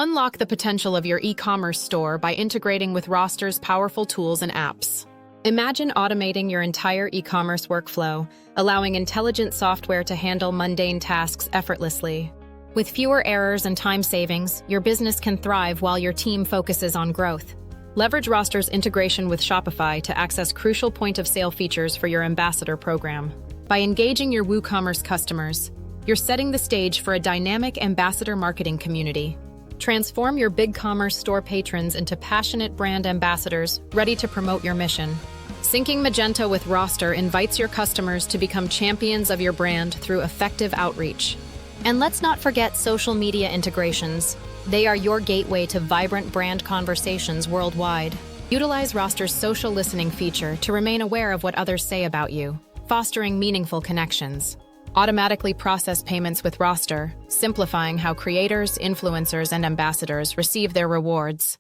Unlock the potential of your e-commerce store by integrating with Roster's powerful tools and apps. Imagine automating your entire e-commerce workflow, allowing intelligent software to handle mundane tasks effortlessly. With fewer errors and time savings, your business can thrive while your team focuses on growth. Leverage Roster's integration with Shopify to access crucial point-of-sale features for your ambassador program. By engaging your WooCommerce customers, you're setting the stage for a dynamic ambassador marketing community. Transform your BigCommerce store patrons into passionate brand ambassadors ready to promote your mission. Syncing Magento with Roster invites your customers to become champions of your brand through effective outreach. And let's not forget social media integrations. They are your gateway to vibrant brand conversations worldwide. Utilize Roster's social listening feature to remain aware of what others say about you, fostering meaningful connections. Automatically process payments with Roster, simplifying how creators, influencers, and ambassadors receive their rewards.